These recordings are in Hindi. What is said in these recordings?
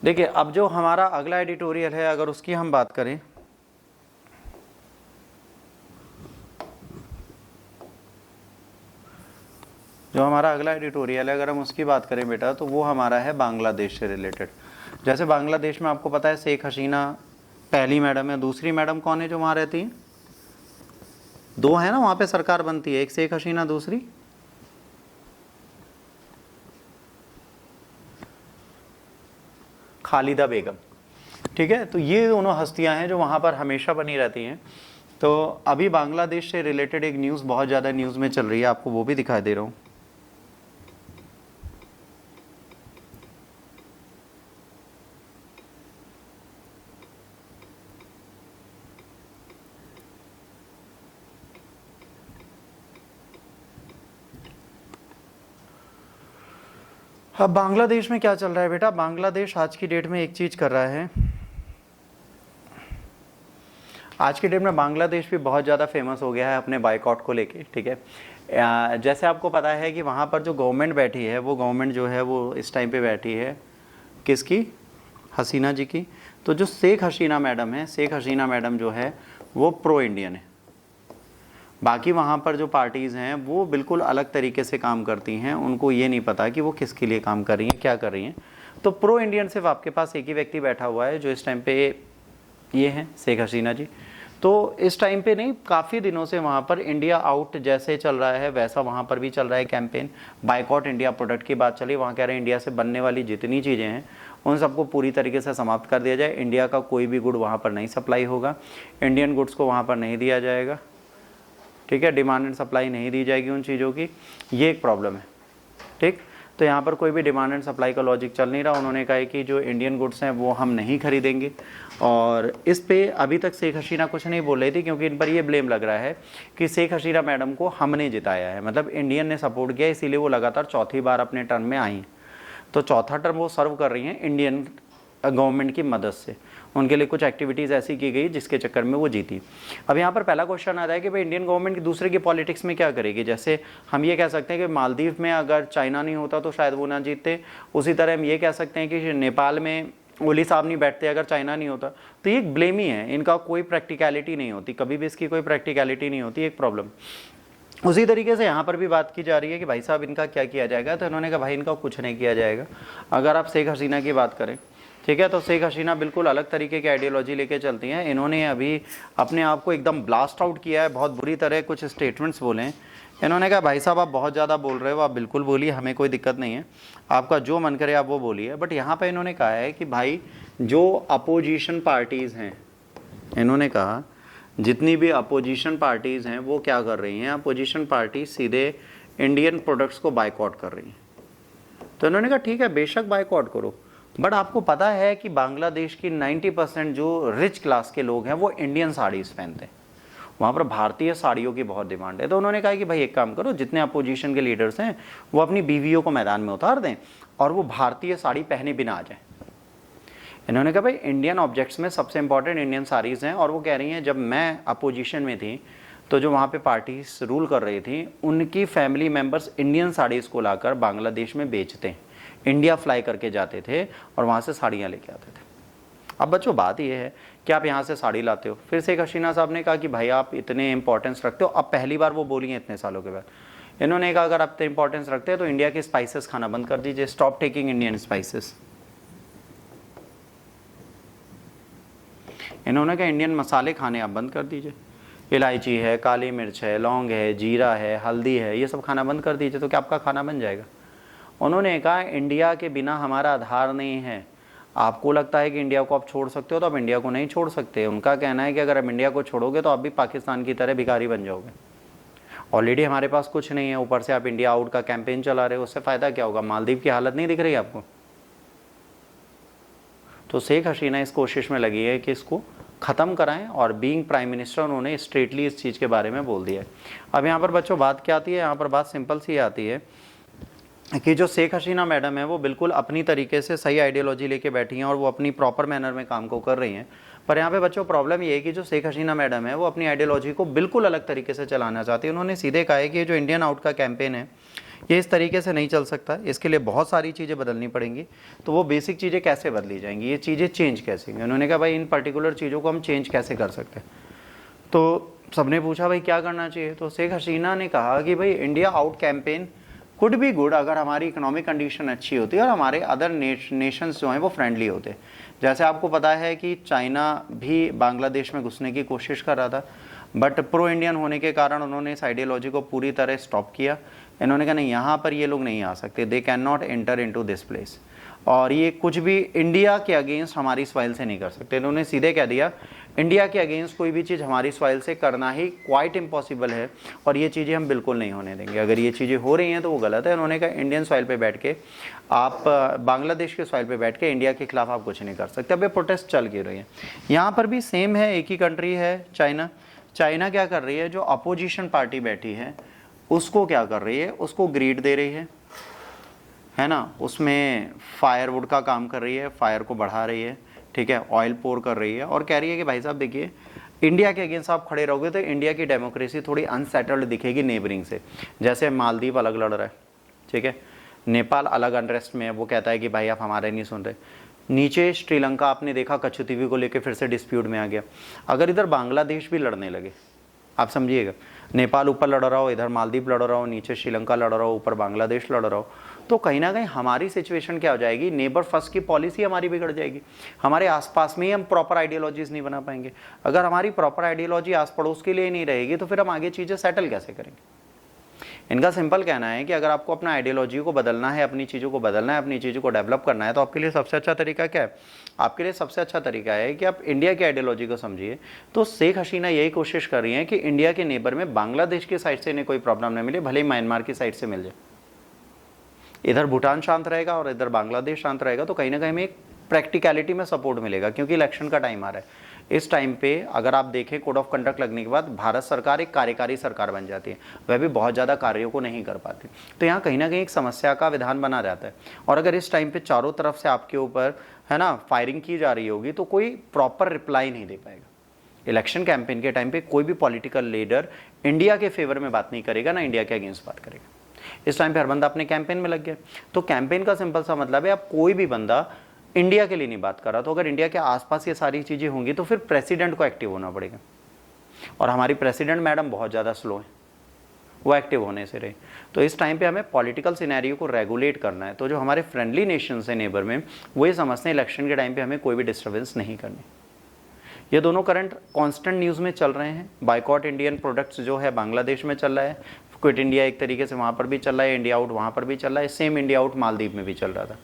देखिए अब जो हमारा अगला एडिटोरियल है, अगर उसकी हम बात करें, जो हमारा अगला एडिटोरियल है अगर हम उसकी बात करें बेटा, तो वो हमारा है बांग्लादेश से रिलेटेड। जैसे बांग्लादेश में आपको पता है शेख हसीना पहली मैडम है, दूसरी मैडम कौन है जो वहाँ रहती है? दो है ना, वहाँ पे सरकार बनती है, एक शेख हसीना, दूसरी खालिदा बेगम। ठीक है, तो ये दोनों हस्तियां हैं जो वहाँ पर हमेशा बनी रहती हैं। तो अभी बांग्लादेश से रिलेटेड एक न्यूज़ बहुत ज़्यादा न्यूज़ में चल रही है, आपको वो भी दिखाई दे रहा हूँ। अब बांग्लादेश में क्या चल रहा है बेटा? बांग्लादेश आज की डेट में एक चीज़ कर रहा है, आज की डेट में बांग्लादेश भी बहुत ज़्यादा फेमस हो गया है अपने बाइकआउट को लेके। ठीक है, जैसे आपको पता है कि वहाँ पर जो गवर्नमेंट बैठी है, वो गवर्नमेंट जो है वो इस टाइम पे बैठी है किसकी? हसीना जी की। तो जो शेख हसीना मैडम है, शेख हसीना मैडम जो है वो प्रो इंडियन है। बाकी वहाँ पर जो पार्टीज़ हैं वो बिल्कुल अलग तरीके से काम करती हैं, उनको ये नहीं पता कि वो किसके लिए काम कर रही हैं, क्या कर रही हैं। तो प्रो इंडियन सिर्फ आपके पास एक ही व्यक्ति बैठा हुआ है जो इस टाइम पे ये हैं शेख हसीना जी। तो इस टाइम पे नहीं, काफ़ी दिनों से वहाँ पर इंडिया आउट जैसे चल रहा है वैसा वहाँ पर भी चल रहा है कैंपेन। बाइकआउट इंडिया प्रोडक्ट की बात चली, वहाँ कह रहे हैं इंडिया से बनने वाली जितनी चीज़ें हैं उन सबको पूरी तरीके से समाप्त कर दिया जाए, इंडिया का कोई भी गुड वहाँ पर नहीं सप्लाई होगा, इंडियन गुड्स को वहाँ पर नहीं दिया जाएगा। ठीक है, डिमांड एंड सप्लाई नहीं दी जाएगी उन चीज़ों की, ये एक प्रॉब्लम है। ठीक, तो यहाँ पर कोई भी डिमांड एंड सप्लाई का लॉजिक चल नहीं रहा। उन्होंने कहा है कि जो इंडियन गुड्स हैं वो हम नहीं खरीदेंगे, और इस पे अभी तक शेख हसीना कुछ नहीं बोल रही थी, क्योंकि इन पर ये ब्लेम लग रहा है कि शेख हसीना मैडम को हमने जिताया है, मतलब इंडियन ने सपोर्ट किया, इसीलिए वो लगातार चौथी बार अपने टर्म में आई। तो चौथा टर्म वो सर्व कर रही हैं इंडियन गवर्नमेंट की मदद से, उनके लिए कुछ एक्टिविटीज़ ऐसी की गई जिसके चक्कर में वो जीती। अब यहाँ पर पहला क्वेश्चन आता है कि भाई इंडियन गवर्नमेंट की दूसरे की पॉलिटिक्स में क्या करेगी। जैसे हम ये कह सकते हैं कि मालदीव में अगर चाइना नहीं होता तो शायद वो ना जीतते, उसी तरह हम ये कह सकते हैं कि नेपाल में ओली साहब नहीं बैठते अगर चाइना नहीं होता। तो ये एक ब्लेम ही है, इनका कोई प्रैक्टिकलिटी नहीं होती, कभी भी इसकी कोई प्रैक्टिकलिटी नहीं होती, एक प्रॉब्लम। उसी तरीके से यहाँ पर भी बात की जा रही है कि भाई साहब इनका क्या किया जाएगा, तो इन्होंने कहा भाई इनका कुछ नहीं किया जाएगा। अगर आप शेख हसीना की बात करें, ठीक है, तो शेख हसीना बिल्कुल अलग तरीके की आइडियोलॉजी लेके चलती हैं। इन्होंने अभी अपने आप को एकदम ब्लास्ट आउट किया है, बहुत बुरी तरह कुछ स्टेटमेंट्स बोले हैं। इन्होंने कहा भाई साहब आप बहुत ज़्यादा बोल रहे हो, आप बिल्कुल बोलिए, हमें कोई दिक्कत नहीं है, आपका जो मन करे आप वो बोलिए। बट यहाँ पर इन्होंने कहा है कि भाई जो अपोजिशन पार्टीज़ हैं, इन्होंने कहा जितनी भी अपोजिशन पार्टीज़ हैं वो क्या कर रही हैं, अपोजिशन पार्टी सीधे इंडियन प्रोडक्ट्स को बाइकआउट कर रही हैं। तो इन्होंने कहा ठीक है बेशक बाइकआउट करो, बट आपको पता है कि बांग्लादेश की 90% जो रिच क्लास के लोग हैं वो इंडियन साड़ीज़ पहनते हैं, वहाँ पर भारतीय साड़ियों की बहुत डिमांड है। तो उन्होंने कहा कि भाई एक काम करो, जितने अपोजिशन के लीडर्स हैं वो अपनी बीवियों को मैदान में उतार दें और वो भारतीय साड़ी पहने बिना आ जाए। इन्होंने कहा भाई इंडियन ऑब्जेक्ट्स में सबसे इंपॉर्टेंट इंडियन साड़ीज़ हैं, और वो कह रही हैं जब मैं अपोजिशन में थी तो जो वहाँ पे पार्टीज रूल कर रही थी उनकी फैमिली मेम्बर्स इंडियन साड़ीज़ को लाकर बांग्लादेश में बेचते हैं, इंडिया फ्लाई करके जाते थे और वहाँ से साड़ियाँ लेके आते थे। अब बच्चों बात ये है कि आप यहाँ से साड़ी लाते हो, फिर शेख हसीना साहब ने कहा कि भाई आप इतने इंपॉर्टेंस रखते हो, अब पहली बार वो बोली हैं इतने सालों के बाद। इन्होंने कहा अगर आप इतने इंपॉर्टेंस रखते हैं तो इंडिया के स्पाइसेस खाना बंद कर दीजिए, स्टॉप टेकिंग इंडियन स्पाइसेस। इन्होंने कहा इंडियन मसाले खाने आप बंद कर दीजिए, इलायची है, काली मिर्च है, लौंग है, जीरा है, हल्दी है, ये सब खाना बंद कर दीजिए, तो क्या आपका खाना बन जाएगा। उन्होंने कहा इंडिया के बिना हमारा आधार नहीं है, आपको लगता है कि इंडिया को आप छोड़ सकते हो तो आप इंडिया को नहीं छोड़ सकते। उनका कहना है कि अगर आप इंडिया को छोड़ोगे तो आप भी पाकिस्तान की तरह भिखारी बन जाओगे। ऑलरेडी हमारे पास कुछ नहीं है, ऊपर से आप इंडिया आउट का कैंपेन चला रहे हो, उससे फ़ायदा क्या होगा। मालदीव की हालत नहीं दिख रही आपको। तो शेख हसीना इस कोशिश में लगी है कि इसको ख़त्म कराएं, और बीइंग प्राइम मिनिस्टर उन्होंने स्ट्रेटली इस चीज़ के बारे में बोल दिया है। अब यहाँ पर बच्चों बात क्या आती है, यहाँ पर बात सिंपल सी आती है कि जो शेख हसीना मैडम है वो बिल्कुल अपनी तरीके से सही आइडियोलॉजी लेके बैठी हैं और वो अपनी प्रॉपर मैनर में काम को कर रही हैं। पर यहाँ पे बच्चों प्रॉब्लम ये है कि जो शेख हसीना मैडम है वो अपनी आइडियोलॉजी को बिल्कुल अलग तरीके से चलाना चाहती है। उन्होंने सीधे कहा है कि जो इंडियन आउट का कैंपेन है ये इस तरीके से नहीं चल सकता, इसके लिए बहुत सारी चीज़ें बदलनी पड़ेंगी। तो वो बेसिक चीज़ें कैसे बदली जाएंगी, ये चीज़ें चेंज कैसे होंगी। उन्होंने कहा भाई इन पर्टिकुलर चीज़ों को हम चेंज कैसे कर सकते हैं। तो सबने पूछा भाई क्या करना चाहिए, तो शेख हसीना ने कहा कि भाई India out campaign could be good अगर हमारी इकोनॉमिक कंडीशन अच्छी होती है और हमारे अदर नेशंस जो हैं वो फ्रेंडली होते। जैसे आपको पता है कि चाइना भी बांग्लादेश में घुसने की कोशिश कर रहा था, बट प्रो इंडियन होने के कारण उन्होंने इस आइडियोलॉजी को पूरी तरह स्टॉप किया। इन्होंने कहा नहीं, यहाँ पर ये लोग नहीं आ सकते, they can not enter into this place, और ये कुछ भी इंडिया के अगेंस्ट हमारी सॉइल से नहीं कर सकते। इन्होंने सीधे कह दिया इंडिया के अगेंस्ट कोई भी चीज़ हमारी सॉइल से करना ही क्वाइट इम्पॉसिबल है, और ये चीज़ें हम बिल्कुल नहीं होने देंगे। अगर ये चीज़ें हो रही हैं तो वो गलत है। उन्होंने कहा इंडियन सॉइल पे बैठ के आप, बांग्लादेश के सॉइल पे बैठ के इंडिया के खिलाफ आप कुछ नहीं कर सकते। अब ये प्रोटेस्ट चल क्यों रही है, यहाँ पर भी सेम है, एक ही कंट्री है चाइना। चाइना क्या कर रही है, जो अपोजिशन पार्टी बैठी है उसको क्या कर रही है, उसको ग्रीड दे रही है ना, उसमें फायरवुड का काम कर रही है, फायर को बढ़ा रही है, ठीक है, ऑयल पोर कर रही है, और कह रही है कि भाई साहब देखिए इंडिया के अगेंस्ट आप खड़े रहोगे तो इंडिया की डेमोक्रेसी थोड़ी अनसेटल्ड दिखेगी नेबरिंग से। जैसे मालदीव अलग लड़ रहा है, ठीक है, नेपाल अलग अनरेस्ट में है, वो कहता है कि भाई आप हमारे नहीं सुन रहे। नीचे श्रीलंका आपने देखा कच्छुतीवी को लेकर फिर से डिस्प्यूट में आ गया। अगर इधर बांग्लादेश भी लड़ने लगे, आप समझिएगा, नेपाल ऊपर लड़ रहा हो, इधर मालदीव लड़ रहा हो, नीचे श्रीलंका लड़ रहा हो, ऊपर बांग्लादेश लड़ रहा हो, तो कहीं ना कहीं हमारी सिचुएशन क्या हो जाएगी, नेबर फर्स्ट की पॉलिसी हमारी बिगड़ जाएगी। हमारे आसपास में ही हम प्रॉपर आइडियोलॉजीज नहीं बना पाएंगे। अगर हमारी प्रॉपर आइडियोलॉजी आस पड़ोस के लिए नहीं रहेगी तो फिर हम आगे चीज़ें सेटल कैसे करेंगे। इनका सिंपल कहना है कि अगर आपको अपना आइडियोलॉजी को बदलना है, अपनी चीज़ों को बदलना है, अपनी चीज़ों को डेवलप करना है, तो आपके लिए सबसे अच्छा तरीका क्या है, आपके लिए सबसे अच्छा तरीका है कि आप इंडिया की आइडियोलॉजी को समझिए। तो शेख हसीना यही कोशिश कर रही हैं कि इंडिया के नेबर में बांग्लादेश की साइड से इन्हें कोई प्रॉब्लम नहीं मिले, भले ही म्यांमार की साइड से मिल जाए। इधर भूटान शांत रहेगा और इधर बांग्लादेश शांत रहेगा, तो कहीं ना कहीं हमें एक प्रैक्टिकलिटी में सपोर्ट मिलेगा, क्योंकि इलेक्शन का टाइम आ रहा है। इस टाइम पे अगर आप देखें कोड ऑफ कंडक्ट लगने के बाद भारत सरकार एक कार्यकारी सरकार बन जाती है, वह भी बहुत ज़्यादा कार्यों को नहीं कर पाती। तो यहाँ कहीं ना कहीं एक समस्या का विधान बना रहता है। और अगर इस टाइम पे चारों तरफ से आपके ऊपर है ना फायरिंग की जा रही होगी तो कोई प्रॉपर रिप्लाई नहीं दे पाएगा। इलेक्शन कैंपेन के टाइम पे कोई भी पॉलिटिकल लीडर इंडिया के फेवर में बात नहीं करेगा, ना इंडिया के अगेंस्ट बात करेगा। इस टाइम पे हर बंदा अपने कैंपेन में लग गया। तो कैंपेन का सिंपल सा मतलब है, आप कोई भी बंदा इंडिया के लिए नहीं बात कर रहा, तो अगर इंडिया के आसपास ये सारी चीज़ें होंगी तो फिर प्रेसिडेंट को एक्टिव होना पड़ेगा। और हमारी प्रेसिडेंट मैडम बहुत ज़्यादा स्लो है, वो एक्टिव होने से रहे। तो इस टाइम पे हमें पॉलिटिकल सिनेरियो को रेगुलेट करना है। तो जो हमारे फ्रेंडली नेशंस हैं नेबर में, वो ये समझते हैं इलेक्शन के टाइम पे हमें कोई भी डिस्टर्बेंस नहीं करनी। ये दोनों करंट कांस्टेंट न्यूज़ में चल रहे हैं। बाइकॉट इंडियन प्रोडक्ट्स जो है बांग्लादेश में चल रहा है, क्विट इंडिया एक तरीके से वहाँ पर भी चल रहा है, इंडिया आउट वहाँ पर भी चल रहा है, सेम इंडिया आउट मालदीव में भी चल रहा था।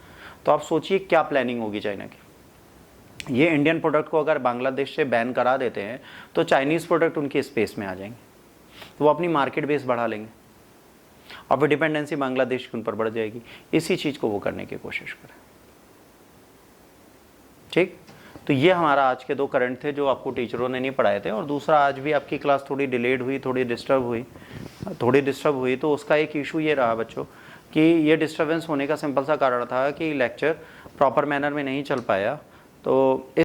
तो आप सोचिए क्या प्लानिंग होगी चाइना की। ये इंडियन प्रोडक्ट को अगर बांग्लादेश से बैन करा देते हैं तो चाइनीज़ प्रोडक्ट उनके स्पेस में आ जाएंगे, तो वो अपनी मार्केट बेस बढ़ा लेंगे और फिर डिपेंडेंसी बांग्लादेश के उन पर बढ़ जाएगी। इसी चीज़ को वो करने की कोशिश करें। ठीक, तो ये हमारा आज के 2 करंट थे जो आपको टीचरों ने नहीं पढ़ाए थे। और दूसरा, आज भी आपकी क्लास थोड़ी डिलेड हुई, थोड़ी डिस्टर्ब हुई, तो उसका एक इशू ये रहा बच्चों कि ये डिस्टर्बेंस होने का सिंपल सा कारण था कि लेक्चर प्रॉपर मैनर में नहीं चल पाया। तो